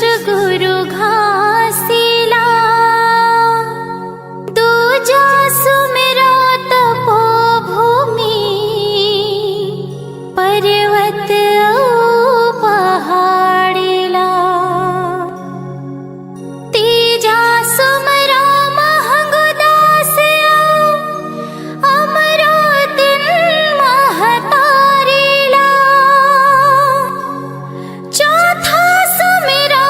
गुरु घासीला, दूजा सुमिरो तपोभूमि, पर्वत औ पहाड़ीला। तीजा सुमरो महंगुदास अमरो दिन महतारीला। चौथा सुमिरो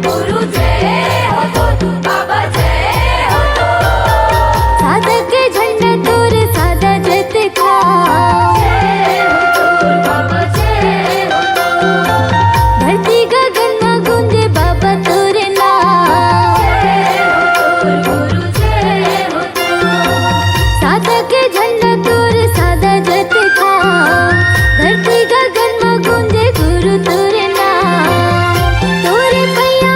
गुरु जय हो तो बाबा जय हो तो साधक झंडा तोर सादा जत खा जय हो तो बाबा जय हो तो धरती गगन में गूंजे बाबा तोर नाम जय हो तो गुरु जय हो तो साधक झंडा तोर सादा जत खा धरती गगन में गूंजे गुरु तोर नाम तोरे पैया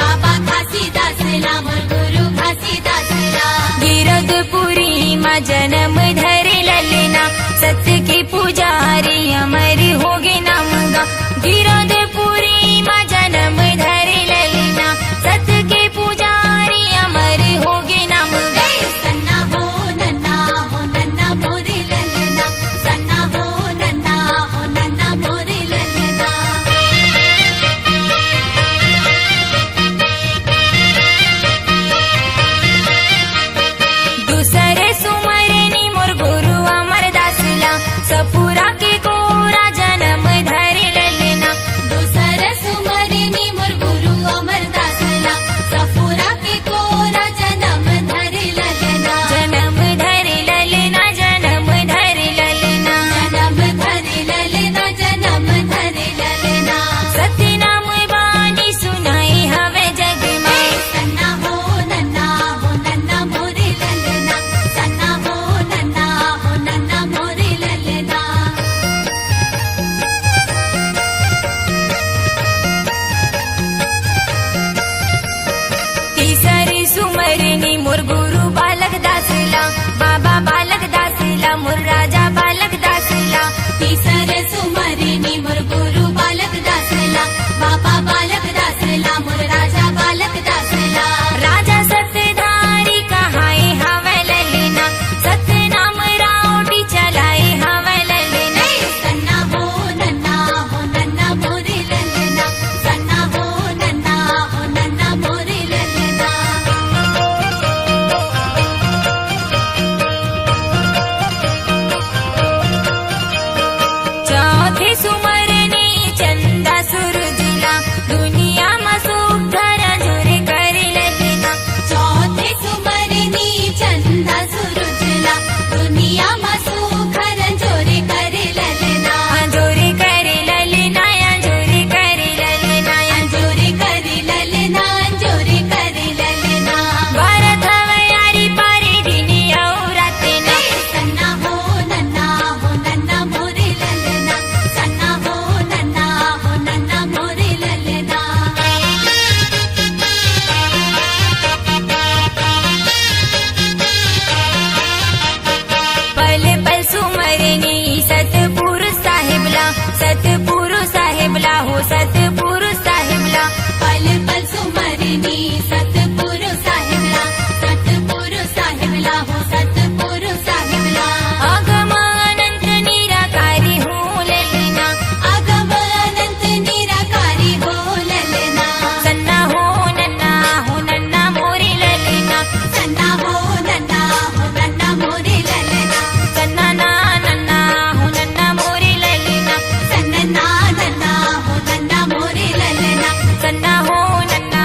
बाबा घासीदासला मोर गुरु घासीदासला गिरधपुरी माँ जन्म धरे ललना सत्य की पुजारी अमर होगे नाम गा गिरधपुरी माँ जन्म धरे ललना सत्य के पुजारी अमर होगे नाम गा सन्ना हो नन्ना मोरे ललना सन्ना हो नन्ना मोरे ललना दूसरे सुमरनी मोर गुरु अमरदासला सपुरा के गोरा जन्म धरे ललना दूसर सुमरनी मोर गुरु अमरदासला सफुरा के कोरा जन्म धरे ललना जन्म धरे ललना जन्म धरे ललना जन्म धरे ललना जन्म धरे ललना सत्य नाम बानी सुनाई हवे जग में सन्ना हो नन्ना मोरे ललना सन्ना हो नन्ना मोरे ललना तीसरी सुमरनी मोर गुरु बालक दासला बाबा बालक दासला मोर राजा बालक दासला तीसर सुमरनी मोर गुरु बालक दासला बाबा बालक दासला मोर राजा बालक दासला राजा सत्यधारी कहाए हवे ललना सत्य नाम रावटी चलाए हवे ललना सन्ना हो नन्ना मोरे ललना सन्ना हो नन्ना मोरे ललना चौथे सुमरनी चंदा सूरजला दुनिया में सुख धरा झुरे करे ललना चौथे सुमरनी चंदा सुरुजला दुनिया मा सुखर जोरे करे ललना जोरे करे ललना जोरे करे ललना जोरे करे ललना जोरे करे ललना भारत हवयारी पारे दिनी और राते ना सन्ना हो नन्ना मोरे ललना सन्ना हो नन्ना मोरे ललना पल पल सुमरनी सतपुरुष साहेबला हो सतपुरुष साहेबला पल पल सुमरनी सतपुरु साहिबला हो सतपुरु साहिबला अगम अनंत निराकारी हो ललना अगम अनंत निराकारी हो ललना सन्ना हो नन्ना मोरे ललना सन्ना हो नन्ना मोरे ललना सन्ना नन्ना हो नन्ना मोरे ललना सन्ना हो नन्ना मोरे ललना सन्ना हो नन्ना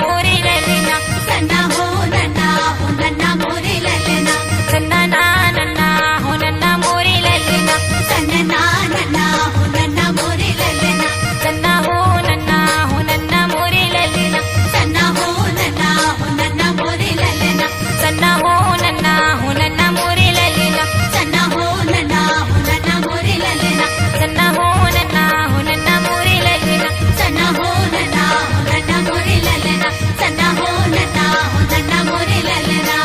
मोरे ललना सन्ना हो नन्ना मोरे ललना सन्ना नन्ना हो नन्ना मोरे ललना सन्ना हो नन्ना मोरे ललना सन्ना हो नन्ना मोरे ललना सन्ना हो नन्ना मोरे ललना सन्ना हो नन्ना मोरे ललना सन्ना हो नन्ना मोरे ललना सन्ना हो नन्ना मोरे ललना सन्ना हो नन्ना मोरे ललना सन्ना हो नन्ना मोरे ललना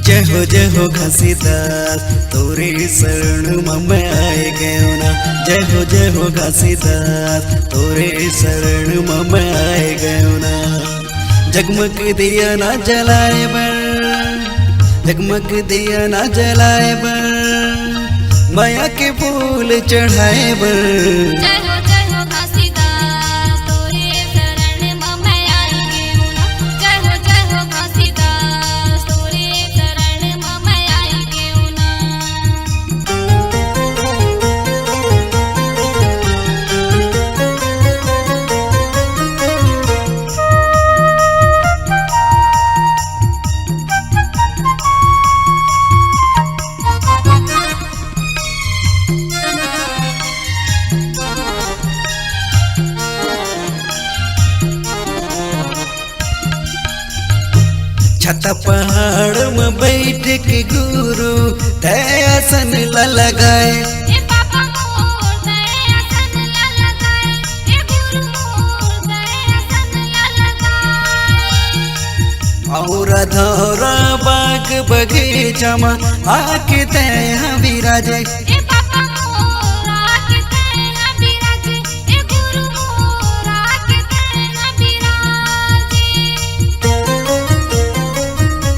जय हो घासीदास तोरे शरण में आए गयो ना जय हो घासीदास तोरे शरण में आए गयो ना जगमग दिया ना जलाए बर जगमग दिया ना जलाए बर माया के फूल चढ़ाए बर जय हो घासीदास तोरे शरण में मैं आई गेहूं ना जय हो घासीदास तोरे शरण में मैं आई गेहूं ना छत पहाड़ में बैठ के गुरु दयासन ला लगाए। ए बाबा मोर दयासन ला लगाए, ए गुरु मोर दयासन ला लगाए। और धौरा बाग बगीचा में आके तैया विराजे। ए बाबा मोर आके तैया विराजे, ए गुरु मोर आके तैया विराजे।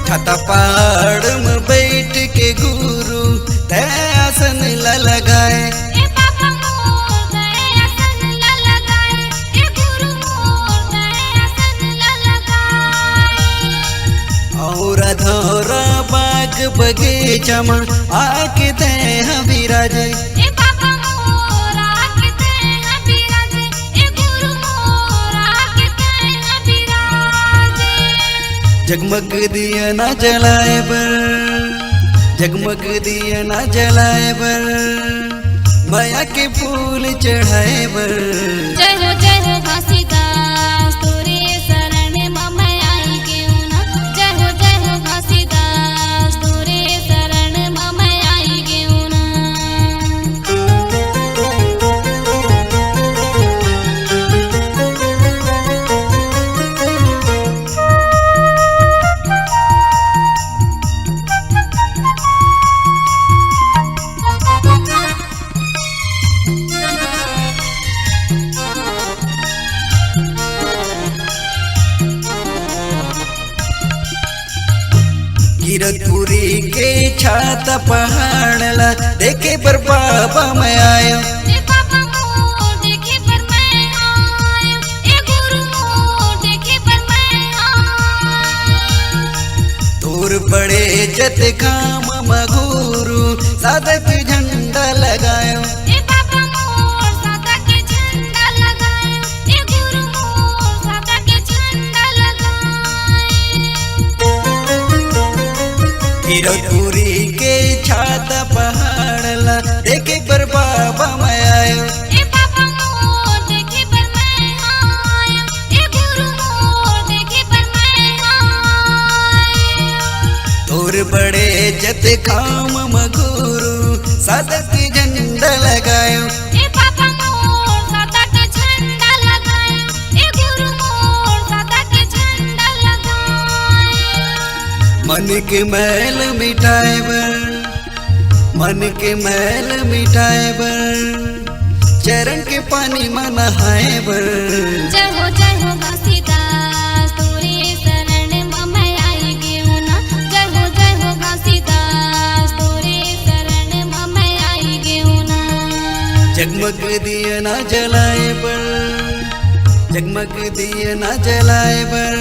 छत पहाड़ में बैठ के गुरु दयासन ला लगाए। ए बाबा मोर दयासन ला लगाए, ए गुरु मोर दयासन ला लगाए। और धौरा बाग बगीचा में आके तैया विराजे। ए बाबा मोर आके तैया विराजे, ए गुरु मोर आके तैया विराजे। जगमग दिया ना जलाए बर, जगमग दिया ना जलाए बर, माया के फूल चढ़ाए बर। जय हो घासीदास तोरे शरण में मैं आई क्यों ना। जय हो घासीदास तोरे शरण में मैं आई क्यों ना। कीरतपुरी के छाता पहाड़ ला देखे पर बाबा मैं आयो। ए बाबा मोर देखे पर मैं आयो, ए गुरु मोर देखे पर मैं आयो। दूर पड़े जत खाम मगुरु साधक झंडा लगायो। ए बाबा मोर सादा के झंडा लगाए, ए गुरु मोर सादा के झंडा लगाए। कीरतपुरी के छाता पहाड़ ला देखे पर बाबा मैं आयो। ए बाबा मोर देखे पर मैं आयो, ए गुरु मोर देखे पर मैं आयो। दूर बड़े जत खाम मगुरु साधक झंडा लगायो। ए बाबा मोर सादा के झंडा लगाए, ए गुरु मोर सादा के झंडा लगाए। मन के मैल मिटाए बर, मन के मैल मिटाए बर, चरण के पानी में नहाए बर। जय हो घासीदास तोरे शरण में मैं आई क्यों ना। जय हो घासीदास तोरे शरण में मैं आई क्यों ना। जगमग दिया ना जलाए बर, जगमग दिया ना जलाए बर,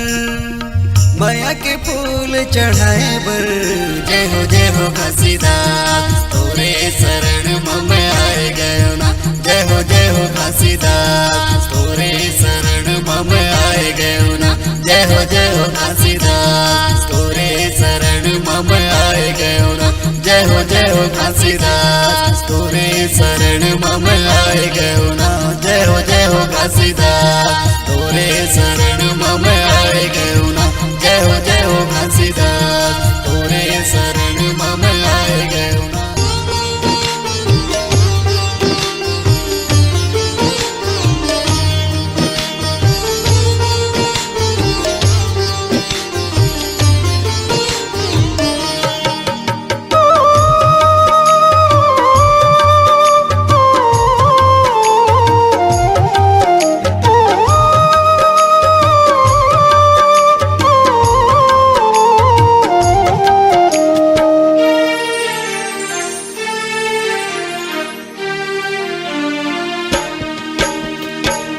माया के फूल चढ़ाए बर। जय हो घासीदास तोरे शरण में मैं आए गयो ना। जय हो घासीदास तोरे शरण में मैं आए गयो ना। जय हो घासीदास तोरे शरण में मैं आए गयो ना। जय हो घासीदास तोरे शरण में मैं आए गयो ना। जय हो घासीदास तोरे शरण में मैं आए गयो ना। जय हो घासीदास तोरे शरण में मैं आए गयो ना।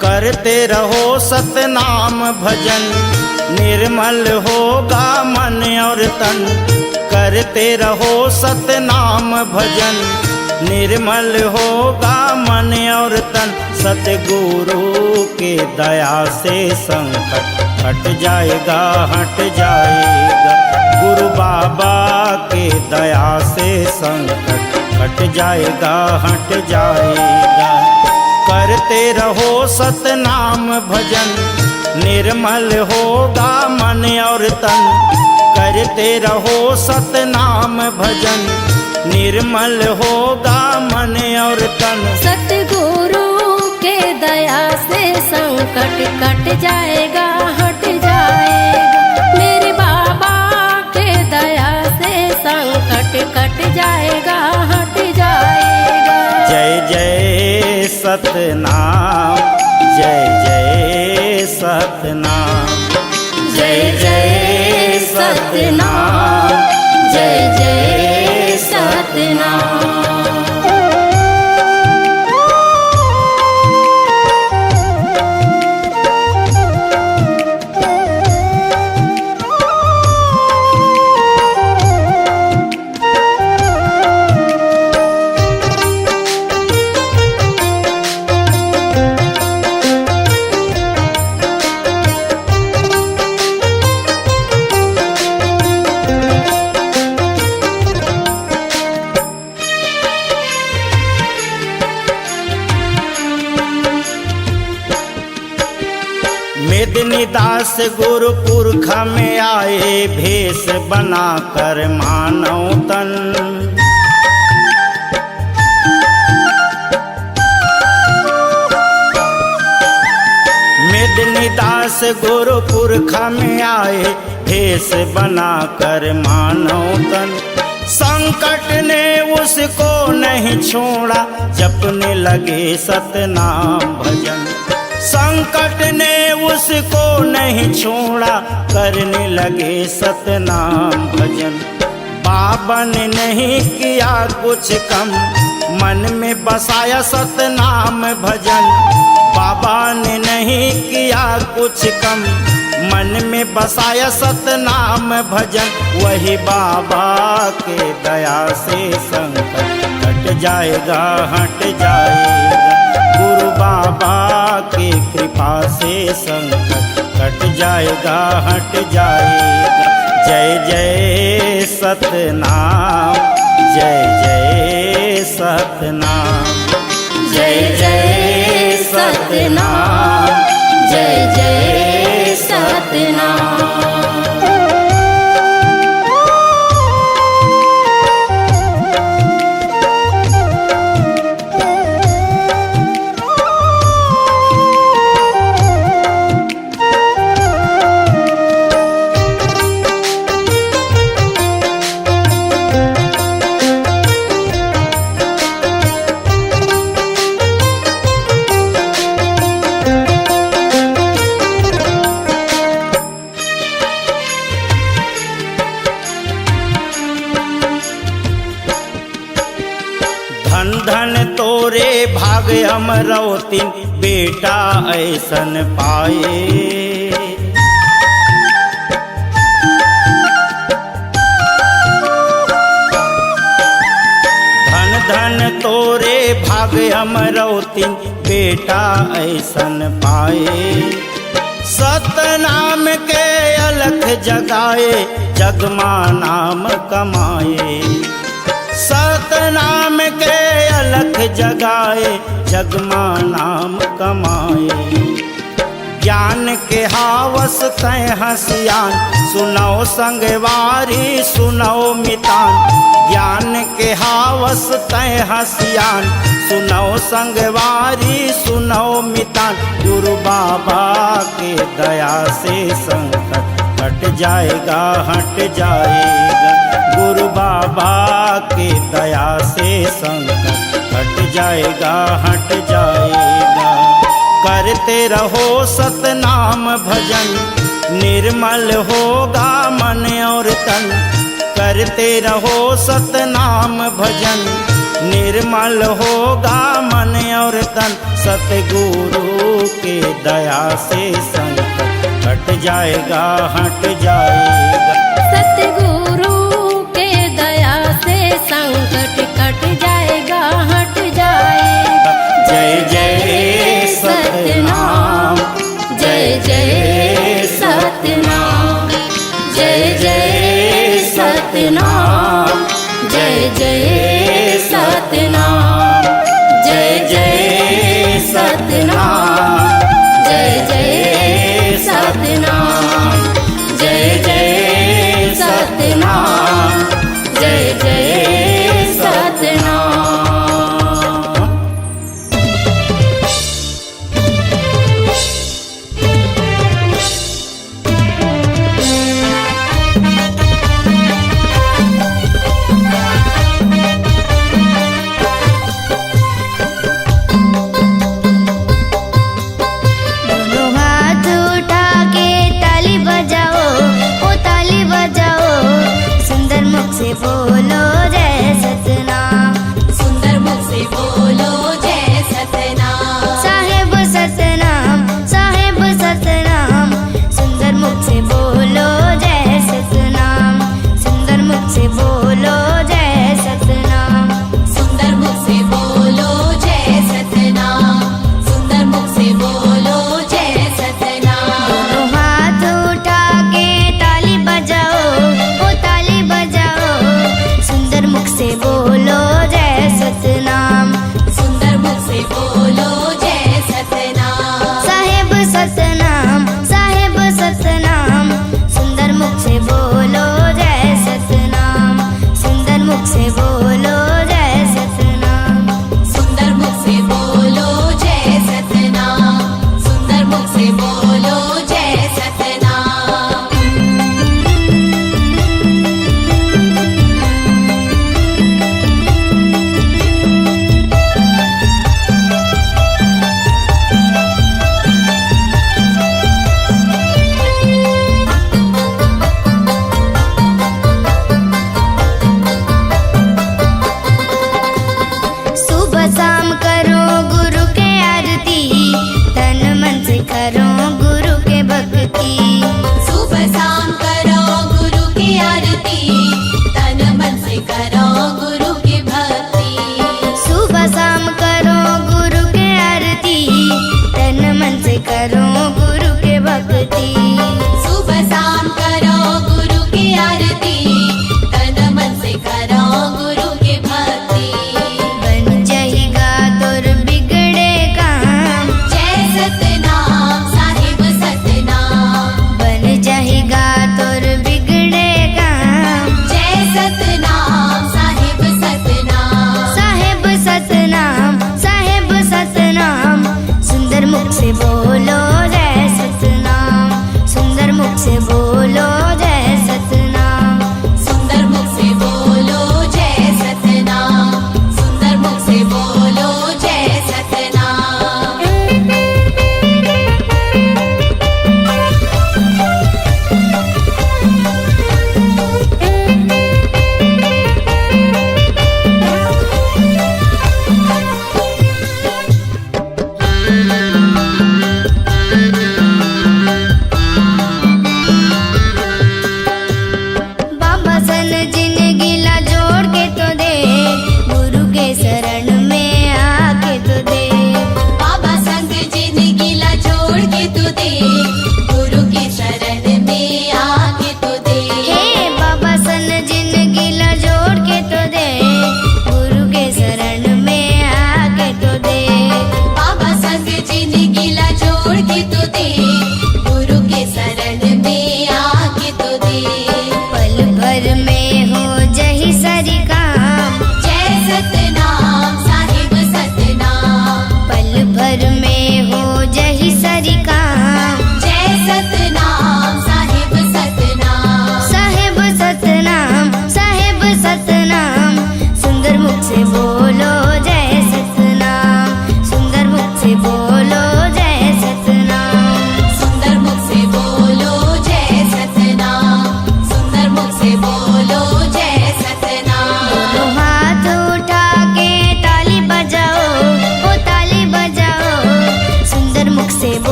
करते रहो सतनाम भजन, निर्मल होगा मन और तन। करते रहो सतनाम भजन, निर्मल होगा मन और तन। सतगुरु के दया से संकट हट जाएगा, हट जाएगा। गुरु बाबा के दया से संकट हट जाएगा, हट जाएगा। करते रहो सतनाम भजन, निर्मल होगा मन और तन। करते रहो सतनाम भजन, निर्मल होगा मन और तन। सतगुरु के दया से संकट कट जाएगा, हट जाएगा। मेरे बाबा के दया से संकट कट जाएगा, हट जाएगा। जय जय सतनाम, जय जय सतनाम, जय जय सतनाम, जय जय सतनाम। मेदिनी दास गुरु पुरख में आए, भेष बनाकर मानव तन। मेदिनी दास गुरु पुरख में आए, भेष बनाकर मानव तन। संकट ने उसको नहीं छोड़ा, जपने लगे सतनाम भजन। संकट ने उसको नहीं छोड़ा, करने लगे सतनाम भजन। बाबा ने नहीं किया कुछ कम, मन में बसाया सतनाम भजन। बाबा ने नहीं किया कुछ कम, मन में बसाया सतनाम भजन। वही बाबा के दया से संकट कट जाएगा, हट जाएगा। गुरु बाबा की कृपा से संकट कट जाएगा, हट जाएगा। जय जय सतनाम, जय जय सतनाम, जय जय सतनाम, जय जय सतनाम। धन धन तोरे भाग अमरौतिन, बेटा ऐसन पाए। धन धन तोरे भाग अमरौतिन, बेटा ऐसन पाए। सतनाम के अलख जगाए, जगमा नाम कमाए। सतनाम के अलख जगाए, जगमा नाम कमाए। ज्ञान के हावस तय हसियान, सुनाओ संगवारी सुनाओ मितान। ज्ञान के हावस तय हसियान, सुनाओ संगवारी सुनाओ मितान। गुरु बाबा के दया से संकट कट जाएगा, हट जाएगा। गुरु बाबा के दया से संकट कट जाएगा, हट जाएगा। करते रहो सतनाम भजन, निर्मल होगा मन और तन। करते रहो सतनाम भजन, निर्मल होगा मन और तन। सतगुरु के दया से संकट कट जाएगा, हट जाएगा। सतगुरु के दया से संकट कट जाएगा, हट जाएगा। जय जय सतनाम, जय जय सतनाम, जय जय सतनाम, जय जय सतनाम, जय जय सतनाम, जय जय सतनाम, जय जय सतनाम।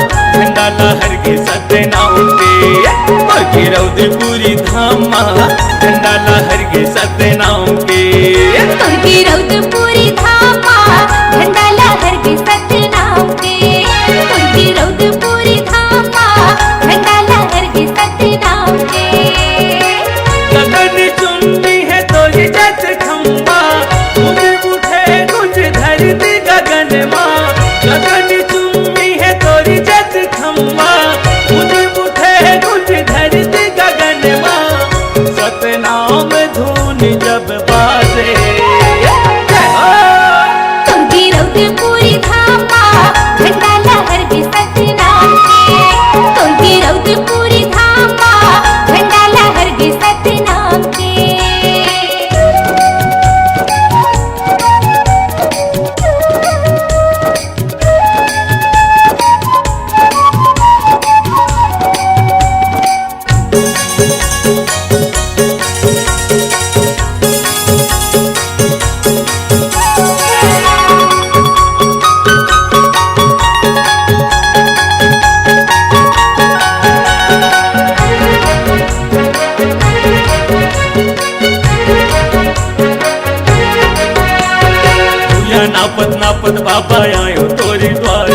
झंडा लहर के सतनाम के और गिरौद पूरी धामा झंडा लहर के सतनाम के तुर्की रौदपुरी धामा झंडा लहर के सतनाम के तुर्की रौदपुरी धामा झंडा लहर के सतनाम के गगन चुम्बी है तो ये जत खम्बा मुझे उठे कुछ धरती गगन माँ गगन चुम्बी है तो ये जत खम्बा मुझे उठे कुछ धरती गगन माँ सतनाम धुन जब बाजे तुर्की रौदपुरी धामा झंडा लहर के सतनाम के तुर्की रौदपुरी धामा झंडा लहर के सतनाम के नापत नापत बाबा आयो तोरी द्वार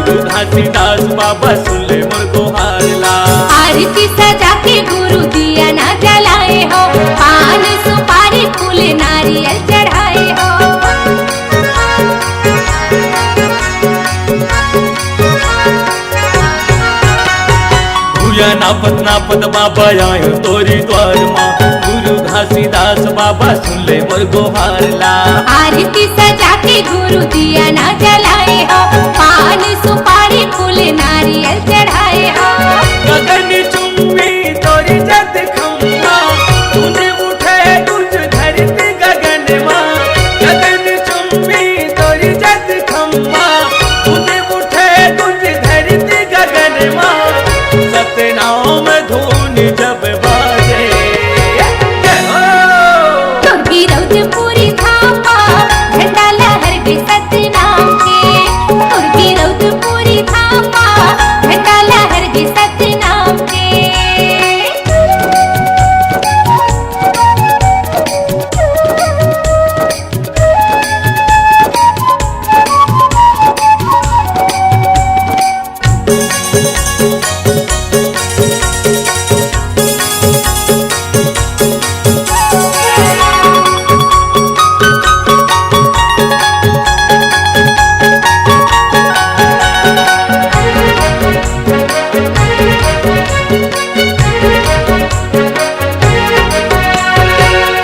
गुरु घासीदास बाबा सुन ले मोर गोहारला आरती सजा के गुरु दिया ना जलाए हो पान सुपारी फूल नारियल चढ़ाए हो भूया नापत नापत बाबा आयो तोरी द्वार माँ गुरु घासीदास बाबा सुन ले मोर गोहारला आरती सजा के गुरु दिया ना जलाए हो पान सुपारी फूल नारियल चढ़ाए हो गगन चुम्बी तोरी जत खम्बा तूने उठे कुछ धरती गगन माँ गगन चुम्बी तोरी जत खम्बा तूने उठे कुछ धरती गगन माँ सतनाम धुन जब बाजे तुर्की रौदपुरी धामा झंडा लहर के सतनाम के तुर्की रौदपुरी धामा झंडा लहर के सतनाम के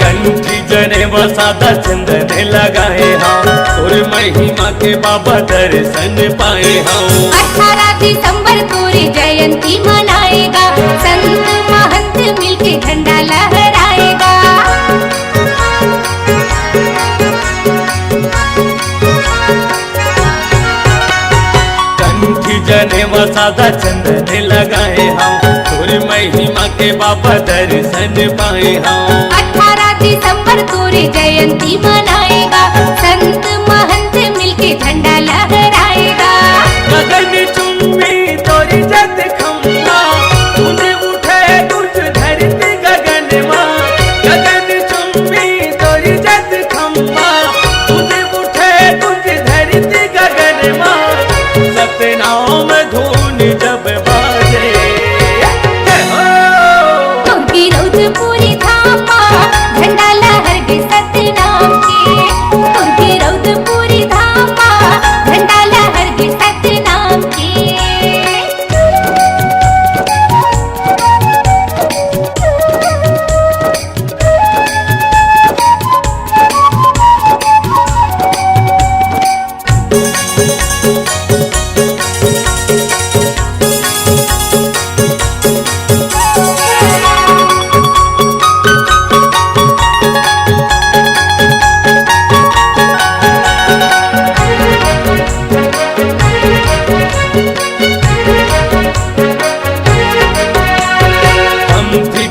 कंठी जने वसादा चंदन लगाए हम और महिमा के बाबा दर्शन पाए हम 18 दिसंबर पूरी जयंती मनाएगा संत महंत मिलके झंडा लहराएगा कंठी जने वसादा चंदन लगाए हम और महिमा के बाबा दर्शन पाए हम 18 दिसंबर पूरी जयंती मनाएगा संत महंत मिलके झंडा लहराएगा गगन चुम्बी तोरी जत खम्बा तूने उठे कुछ धरती गगन माँ गगन चुम्बी तोरी जत खम्बा तूने उठे कुछ धरती गगन माँ सतनाम धुन जब बाजे तुर्की रौदपुरी धामा झंडा लहर के सतनाम के तुर्की रौदपुरी धामा झंडा लहर के सतनाम के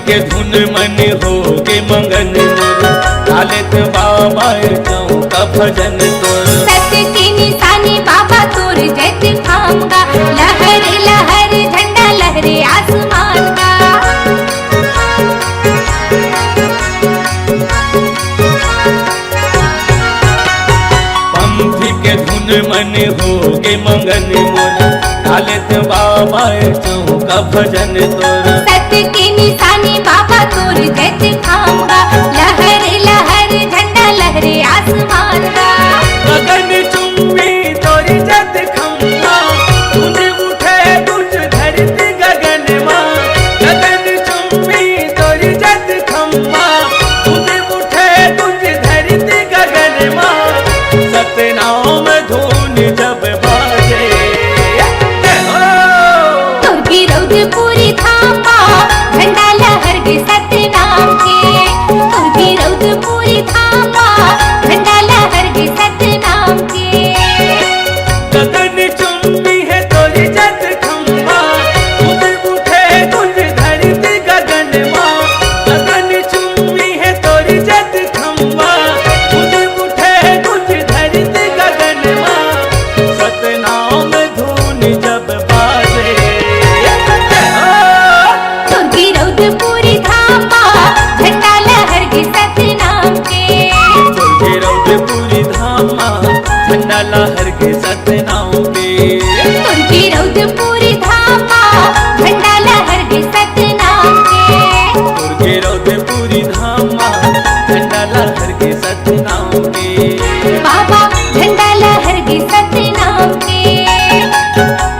के धुन मन हो के मंगन लालित बाबा जाऊं का भजन तोर सत्य की निशानी बाबा तोर जैसे खाऊंगा लहर मंगन मोर डालेत बाबा चौका भजन तोर सत्य की निशानी बाबा तोर जैसे खाऊंगा लहर लहर झंडा लहरे आसमान का गगन चुम्बी तोरी जत खम्बा गूंज उठे गूंज धरती गगन माँ गगन चुम्बी तोरी जत खम्बा गूंज उठे गूंज धरती गगन माँ सतनाम धून जब बाजे तोर की रौद पूरी थामा झंडा लहर के सतनाम के तोर की रौद पूरी थामा झंडा लहर के सतनाम के गगन चुम्बी है तोरी जत खम्बा गूंज उठे गूंज धरती गगन माँ गगन चुम्बी है तोरी जत खम्बा गूंज उठे गूंज धरती गगन माँ सतनाम धून जब बाजे तोर की रौद पूरी थामा झंडा लहर के सतनाम के तुझे रौद पूरी धामा झंडा लहर के सतनाम के तोर की रौद पूरी थामा झंडा लहर के सतनाम के तुझे रौद पूरी धामा झंडा लहर के सतनाम के बाबा झंडा लहर के सतनाम के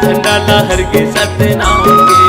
झंडा लहर के सतनाम के